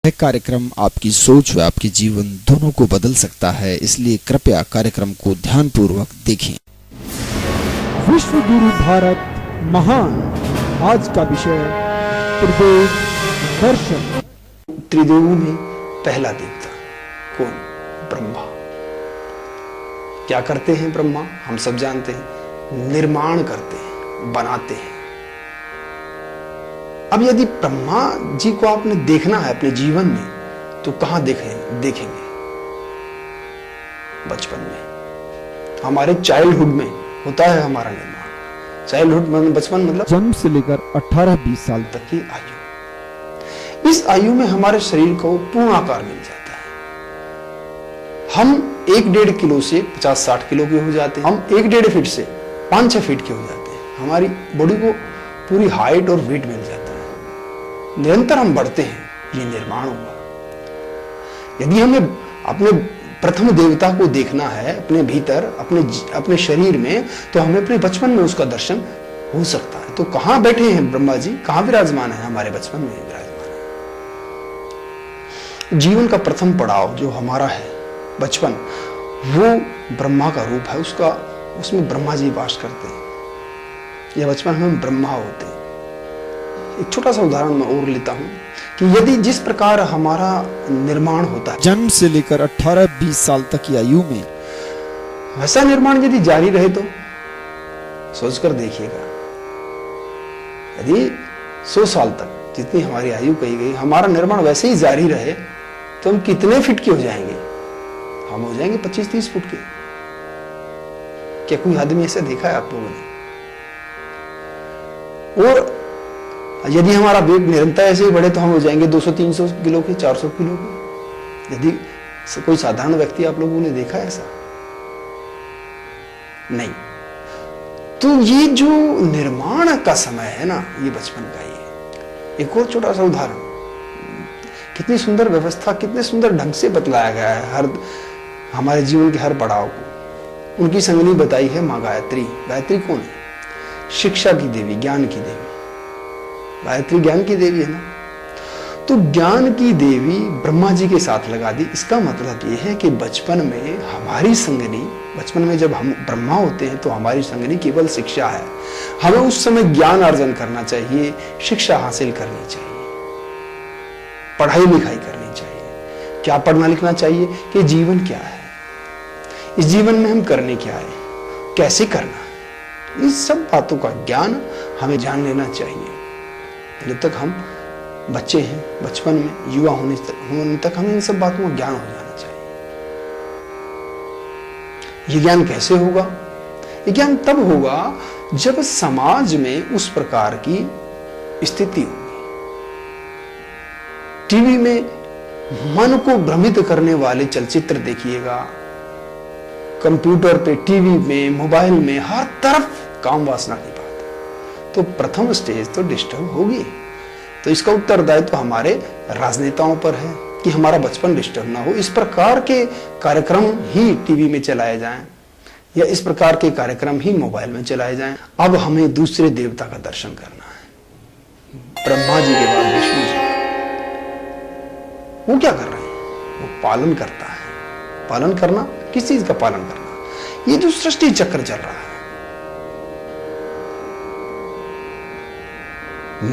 यह कार्यक्रम आपकी सोच व आपके जीवन दोनों को बदल सकता है, इसलिए कृपया कार्यक्रम को ध्यानपूर्वक देखें। विश्व गुरु भारत महान। आज का विषय त्रिदेव दर्शन। त्रिदेवों में पहला देवता कौन? ब्रह्मा। क्या करते हैं ब्रह्मा? हम सब जानते हैं, निर्माण करते हैं, बनाते हैं। अब यदि ब्रह्मा जी को आपने देखना है अपने जीवन में, तो कहां देखेंगे? बचपन में, हमारे चाइल्डहुड में होता है हमारा निर्माण। चाइल्डहुड मतलब बचपन, मतलब जन्म से लेकर 18-20 साल तक की आयु। इस आयु में हमारे शरीर को पूर्ण आकार मिल जाता है। हम 1-1.5 किलो से 50-60 किलो के हो जाते हैं। हम 1-1.5 फीट से 5-6 फीट के हो जाते हैं। हमारी बॉडी को पूरी हाइट और वेट मिल जाता है। निरंतर हम बढ़ते हैं, ये निर्माण हुआ। यदि हमें अपने प्रथम देवता को देखना है अपने भीतर, अपने शरीर में, तो हमें अपने बचपन में उसका दर्शन हो सकता है। तो कहां बैठे हैं ब्रह्मा जी? कहां विराजमान है? हमारे बचपन में विराजमान है। जीवन का प्रथम पड़ाव जो हमारा है बचपन, वो ब्रह्मा का रूप है। उसमें ब्रह्मा जी वास करते हैं। यह बचपन में ब्रह्मा होते हैं। एक छोटा सा उदाहरण मैं और लेता हूं कि यदि जिस प्रकार हमारा निर्माण होता है जन्म से लेकर 18-20 साल तक की आयु में, वैसा निर्माण यदि जारी रहे तो सोचकर देखिएगा। यदि 100 साल तक जितनी हमारी आयु कही गई, हमारा निर्माण वैसे ही जारी रहे, तो हम कितने फीट के हो जाएंगे? हम हो जाएंगे 25-30 फुट के। क्या कोई आदमी ऐसा देखा है आप लोगों ने? और यदि हमारा वेट निरंतर ऐसे ही बढ़े तो हम हो जाएंगे 200-300 किलो के, 400 किलो के। यदि कोई साधारण व्यक्ति आप लोगों ने देखा है ऐसा? नहीं। तो ये जो निर्माण का समय है ना, ये बचपन का ही है। एक और छोटा सा उदाहरण, कितनी सुंदर व्यवस्था, कितने सुंदर ढंग से बतलाया गया है हमारे जीवन के हर पड़ाव को। उनकी संगनी बताई है माँ गायत्री। गायत्री कौन है? शिक्षा की देवी, ज्ञान की देवी। गायत्री ज्ञान की देवी है ना। तो ज्ञान की देवी ब्रह्मा जी के साथ लगा दी। इसका मतलब यह है कि बचपन में हमारी संगनी, बचपन में जब हम ब्रह्मा होते हैं तो हमारी संगनी केवल शिक्षा है। हमें उस समय ज्ञान अर्जन करना चाहिए, शिक्षा हासिल करनी चाहिए, पढ़ाई लिखाई करनी चाहिए। क्या पढ़ना लिखना चाहिए? कि जीवन क्या है, इस जीवन में हम करने क्या है, कैसे करना है, इन सब बातों का ज्ञान हमें जान लेना चाहिए। जब तक हम बच्चे हैं, बचपन में, युवा होने तक हमें इन सब बातों का ज्ञान हो जाना चाहिए। ये ज्ञान कैसे होगा? ये ज्ञान तब होगा जब समाज में उस प्रकार की स्थिति होगी। टीवी में मन को भ्रमित करने वाले चलचित्र देखिएगा, कंप्यूटर पे, टीवी में, मोबाइल में, हर तरफ काम वासना की बात है। तो प्रथम स्टेज तो डिस्टर्ब होगी। तो इसका उत्तरदायित्व तो हमारे राजनेताओं पर है कि हमारा बचपन डिस्टर्ब ना हो। इस प्रकार के कार्यक्रम ही टीवी में चलाए जाएं, या इस प्रकार के कार्यक्रम ही मोबाइल में चलाए जाएं। अब हमें दूसरे देवता का दर्शन करना है, ब्रह्मा जी के बाद विष्णु जी। वो क्या कर रहे हैं? वो पालन करता है। पालन करना, किस चीज का पालन करना? ये जो सृष्टि चक्र चल रहा है,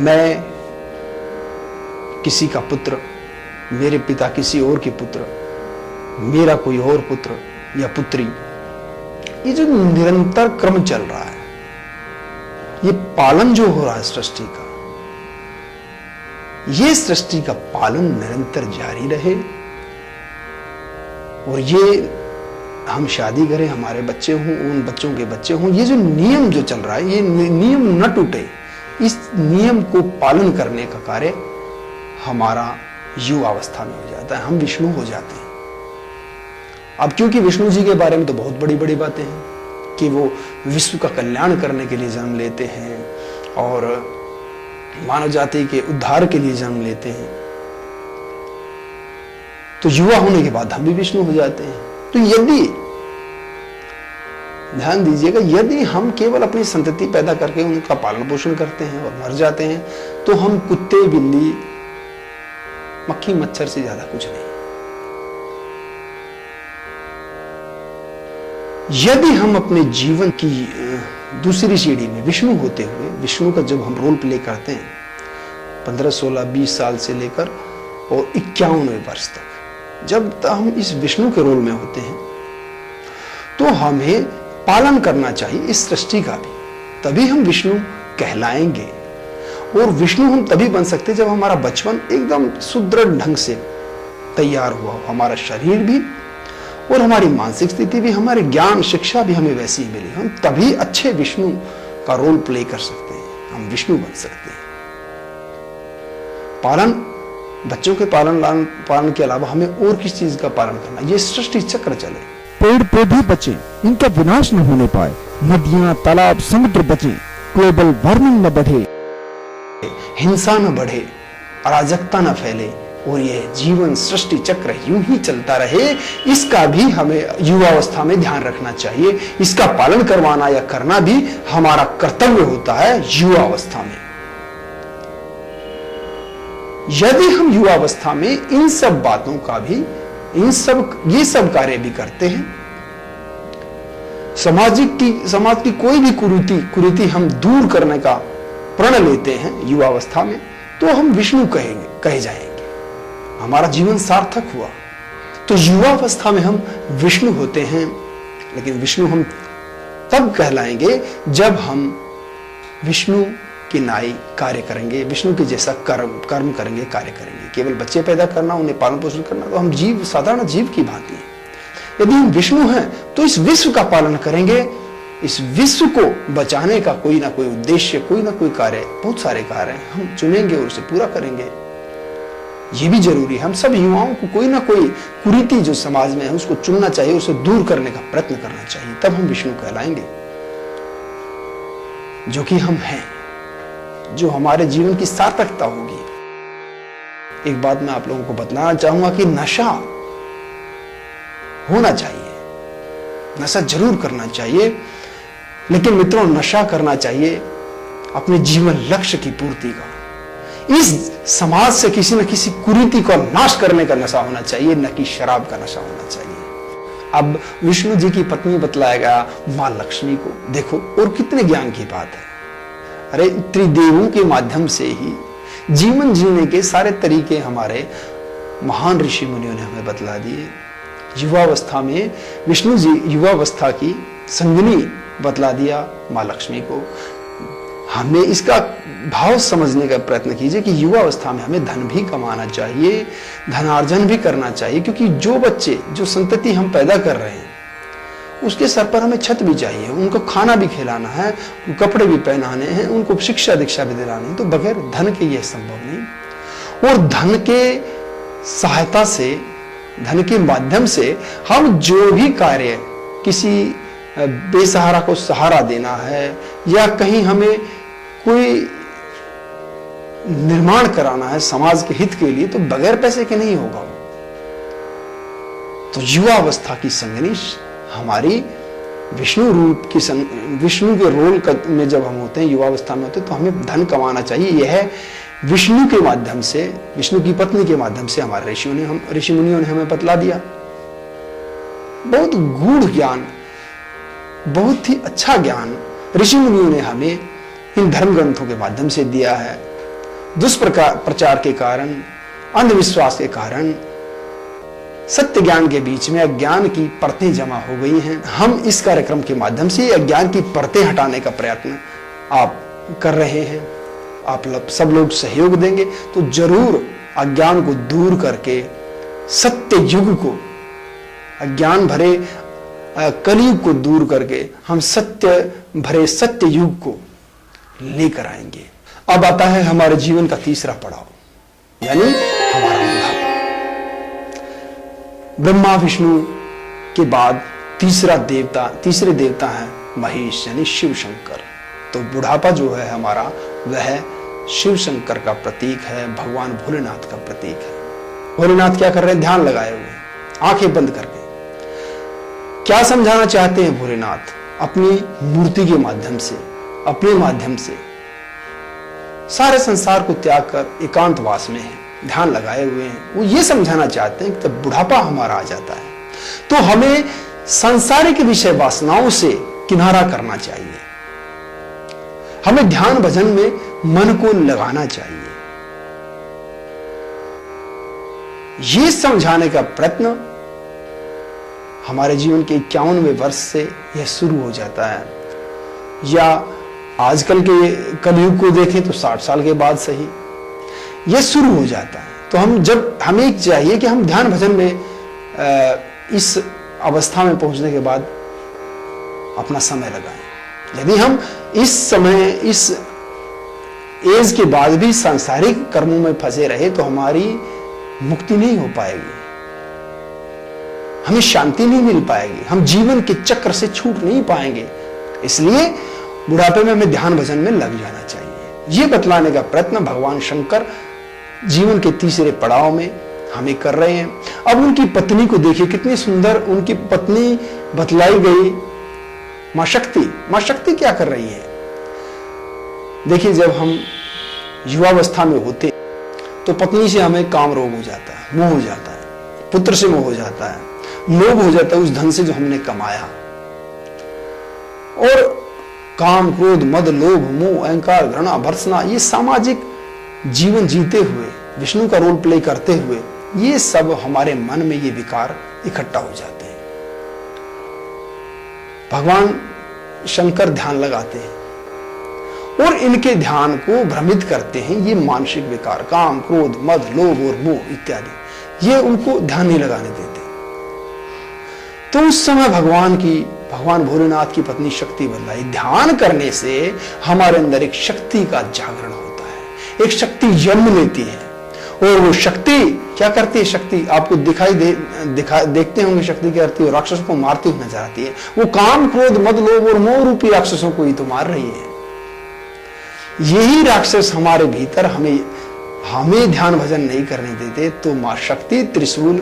मैं किसी का पुत्र, मेरे पिता किसी और के पुत्र, मेरा कोई और पुत्र या पुत्री, ये जो निरंतर क्रम चल रहा है, ये पालन जो हो रहा है सृष्टि का, ये सृष्टि का पालन निरंतर जारी रहे। और ये हम शादी करें, हमारे बच्चे हों, उन बच्चों के बच्चे हों, ये जो नियम जो चल रहा है, ये नियम न टूटे। इस नियम को पालन करने का कार्य हमारा युवावस्था में हो जाता है। हम विष्णु हो जाते हैं। अब क्योंकि विष्णु जी के बारे में तो बहुत बड़ी बड़ी बातें हैं कि वो विश्व का कल्याण करने के लिए जन्म लेते हैं और मानव जाति के उद्धार के लिए जन्म लेते हैं। तो युवा होने के बाद हम भी विष्णु हो जाते हैं। तो यदि, ध्यान दीजिएगा, यदि हम केवल अपनी संतति पैदा करके उनका पालन पोषण करते हैं और मर जाते हैं, तो हम कुत्ते, बिल्ली, मक्खी मच्छर से ज्यादा कुछ नहीं। यदि हम अपने जीवन की दूसरी सीढ़ी में विष्णु होते हुए, विष्णु का जब हम रोल प्ले करते हैं 15, 16, 20 साल से लेकर और 51वें वर्ष तक, जब तक हम इस विष्णु के रोल में होते हैं तो हमें पालन करना चाहिए इस सृष्टि का भी, तभी हम विष्णु कहलाएंगे। और विष्णु हम तभी बन सकते हैं जब हमारा बचपन एकदम सुदृढ़ ढंग से तैयार हुआ, हमारा शरीर भी और हमारी मानसिक स्थिति भी, हमारे ज्ञान शिक्षा भी हमें वैसी ही मिली, हम तभी अच्छे विष्णु का रोल प्ले कर सकते हैं, हम विष्णु बन सकते हैं। पालन, बच्चों के पालन के अलावा हमें और किस चीज का पालन करना, ये सृष्टि चक्र चले। पेड़ पौधे बचे, इनका विनाश न होने पाए, नदियां तालाब समुद्र बचे, ग्लोबल वार्मिंग न बढ़े, हिंसा न बढ़े, अराजकता न फैले और यह जीवन सृष्टि चक्र यूं ही चलता रहे, इसका भी हमें युवावस्था में ध्यान रखना चाहिए। इसका पालन करवाना या करना भी हमारा कर्तव्य होता है युवावस्था में। यदि हम युवावस्था में इन सब बातों का भी, ये सब कार्य भी करते हैं, समाज की कोई भी कुरीति हम दूर करने का प्रण लेते हैं युवावस्था में, तो हम विष्णु कहे जाएंगे, हमारा जीवन सार्थक हुआ। तो युवावस्था में हम विष्णु होते हैं, लेकिन विष्णु हम तब कहलाएंगे जब हम विष्णु की नाई कार्य करेंगे, विष्णु के जैसा कर्म करेंगे, कार्य करेंगे। केवल बच्चे पैदा करना, उन्हें पालन पोषण करना, तो हम जीव, साधारण जीव की भांति हैं। यदि हम विष्णु हैं तो इस विश्व का पालन करेंगे, इस विश्व को बचाने का कोई ना कोई उद्देश्य, कोई ना कोई कार्य, बहुत सारे कार्य हम चुनेंगे और उसे पूरा करेंगे। ये भी जरूरी है, हम सब युवाओं को कोई ना कोई कुरीति जो समाज में है उसको चुनना चाहिए, उसे दूर करने का प्रयत्न करना चाहिए, तब हम विष्णु कहलाएंगे, जो कि हम हैं, जो हमारे जीवन की सार्थकता होगी। एक बात मैं आप लोगों को बतलाना चाहूंगा कि नशा होना चाहिए, नशा जरूर करना चाहिए, लेकिन मित्रों नशा करना चाहिए अपने जीवन लक्ष्य की पूर्ति का। इस समाज से किसी न किसी कुरीति को नाश करने का नशा होना चाहिए, न कि शराब का नशा होना चाहिए। अब विष्णु जी की पत्नी बतलाया गया मां लक्ष्मी को, देखो और कितने ज्ञान की बात है। अरे त्रिदेवों के माध्यम से ही जीवन जीने के सारे तरीके हमारे महान ऋषि मुनियों ने हमें बतला दिए। युवावस्था में विष्णु जी युवावस्था की संगिनी बतला दिया मां लक्ष्मी को। हमें इसका भाव समझने का प्रयत्न कीजिए कि युवावस्था में हमें धन भी कमाना चाहिए, धनार्जन भी करना चाहिए, क्योंकि जो बच्चे, जो संतति हम पैदा कर रहे हैं उसके सर पर हमें छत भी चाहिए, उनको खाना भी खिलाना है, कपड़े भी पहनाने हैं, उनको शिक्षा दीक्षा भी दिलानी है। तो बगैर धन के यह संभव नहीं। और धन के सहायता से, धन के माध्यम से हम जो भी कार्य, किसी बेसहारा को सहारा देना है या कहीं हमें कोई निर्माण कराना है समाज के हित के लिए, तो बगैर पैसे के नहीं होगा। तो युवावस्था की संगिनी हमारी विष्णु रूप की विष्णु के रोल में जब हम होते हैं, युवावस्था में होते हैं, तो हमें धन कमाना चाहिए। यह विष्णु के माध्यम से, विष्णु की पत्नी के माध्यम से हमारे ऋषि मुनियों ने हमें बतला दिया। बहुत गूढ़ ज्ञान, बहुत ही अच्छा ज्ञान ऋषि मुनियों ने हमें इन धर्म ग्रंथों के माध्यम से दिया है। दुष्प्रचार के कारण, अंधविश्वास के कारण सत्य ज्ञान के बीच में अज्ञान की परतें जमा हो गई हैं। हम इस कार्यक्रम के माध्यम से अज्ञान की परतें हटाने का प्रयत्न आप कर रहे हैं। आप सब लोग सहयोग देंगे तो जरूर अज्ञान को दूर करके सत्य युग को, अज्ञान भरे कलयुग को दूर करके हम सत्य भरे सत्य युग को लेकर आएंगे। अब आता है हमारे जीवन का तीसरा पड़ाव, यानी हमारा बुढ़ापा। ब्रह्मा विष्णु के बाद तीसरे देवता है महेश, यानी शिव शंकर। तो बुढ़ापा जो है हमारा, वह शिव शंकर का प्रतीक है, भगवान भोलेनाथ का प्रतीक है। भोलेनाथ क्या कर रहे हैं? ध्यान लगाए हुए, आंखें बंद करके। क्या समझाना चाहते हैं भोलेनाथ? अपनी मूर्ति के माध्यम से, अपने माध्यम से सारे संसार को त्याग कर एकांतवास में है, ध्यान लगाए हुए हैं, वो ये समझाना चाहते हैं कि जब बुढ़ापा हमारा आ जाता है तो हमें सांसारिक विषय वासनाओं से किनारा करना चाहिए, हमें ध्यान भजन में मन को लगाना चाहिए। ये समझाने का प्रयत्न हमारे जीवन के 51वें वर्ष से यह शुरू हो जाता है, या आजकल के कलयुग को देखें तो 60 साल के बाद सही यह शुरू हो जाता है। तो हमें चाहिए कि हम ध्यान भजन में इस अवस्था में पहुंचने के बाद अपना समय लगाएं। यदि हम इस समय इस एज के बाद भी सांसारिक कर्मों में फंसे रहे तो हमारी मुक्ति नहीं हो पाएगी, हमें शांति नहीं मिल पाएगी, हम जीवन के चक्र से छूट नहीं पाएंगे। इसलिए बुढ़ापे में हमें ध्यान भजन में लग जाना चाहिए। यह बतलाने का प्रयत्न भगवान शंकर जीवन के तीसरे पड़ाव में हमें कर रहे हैं। अब उनकी पत्नी को देखिए, कितनी सुंदर उनकी पत्नी बतलाई गई, मां शक्ति। मां शक्ति क्या कर रही है? देखिए, जब हम युवावस्था में होते तो पत्नी से हमें काम रोग हो जाता है, मोह हो जाता है, पुत्र से मोह हो जाता है, लोभ हो जाता है उस धन से जो हमने कमाया, और काम क्रोध मद लोभ मोह अहंकार घृणा भर्सना, ये सामाजिक जीवन जीते हुए विष्णु का रोल प्ले करते हुए ये सब हमारे मन में ये विकार इकट्ठा हो जाते हैं। भगवान शंकर ध्यान लगाते हैं और इनके ध्यान को भ्रमित करते हैं ये मानसिक विकार, काम क्रोध मद लोभ और मोह इत्यादि, ये उनको ध्यान नहीं लगाने देते। तो उस समय भगवान भोलेनाथ की पत्नी शक्ति बतलाई, ध्यान करने से हमारे अंदर एक शक्ति का जागरण होता है, एक शक्ति जन्म लेती है। और वो शक्ति क्या करती है? शक्ति आपको देखते होंगे, शक्ति क्या करती है? राक्षसों को मारती हुई नजर आती है। वो काम क्रोध मद लोभ और मोह रूपी राक्षसों को ही तो मार रही है। यही राक्षस हमारे भीतर हमें ध्यान भजन नहीं करने देते, तो मां शक्ति त्रिशूल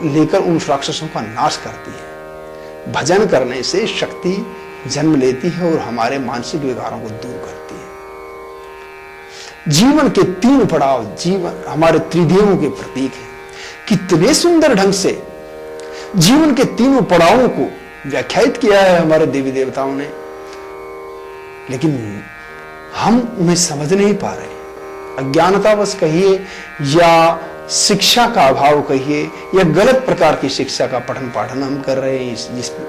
लेकर उन राक्षसों का नाश करती है। भजन करने से शक्ति जन्म लेती है और हमारे मानसिक विकारों को दूर करती है। जीवन के 3 पड़ाव जीवन हमारे त्रिदेवों के प्रतीक हैं। कितने सुंदर ढंग से जीवन के 3 पड़ावों को व्याख्यायित किया है हमारे देवी देवताओं ने, लेकिन हम उन्हें समझ नहीं पा रहे। अज्ञानतावश कहिए या शिक्षा का अभाव कहिए या गलत प्रकार की शिक्षा का पठन पाठन हम कर रहे हैं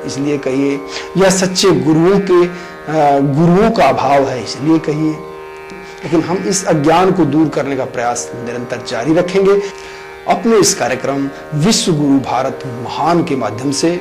इसलिए कहिए, या सच्चे गुरुओं का अभाव है इसलिए कहिए, लेकिन हम इस अज्ञान को दूर करने का प्रयास निरंतर जारी रखेंगे। अपने इस कार्यक्रम विश्व गुरु भारत महान के माध्यम से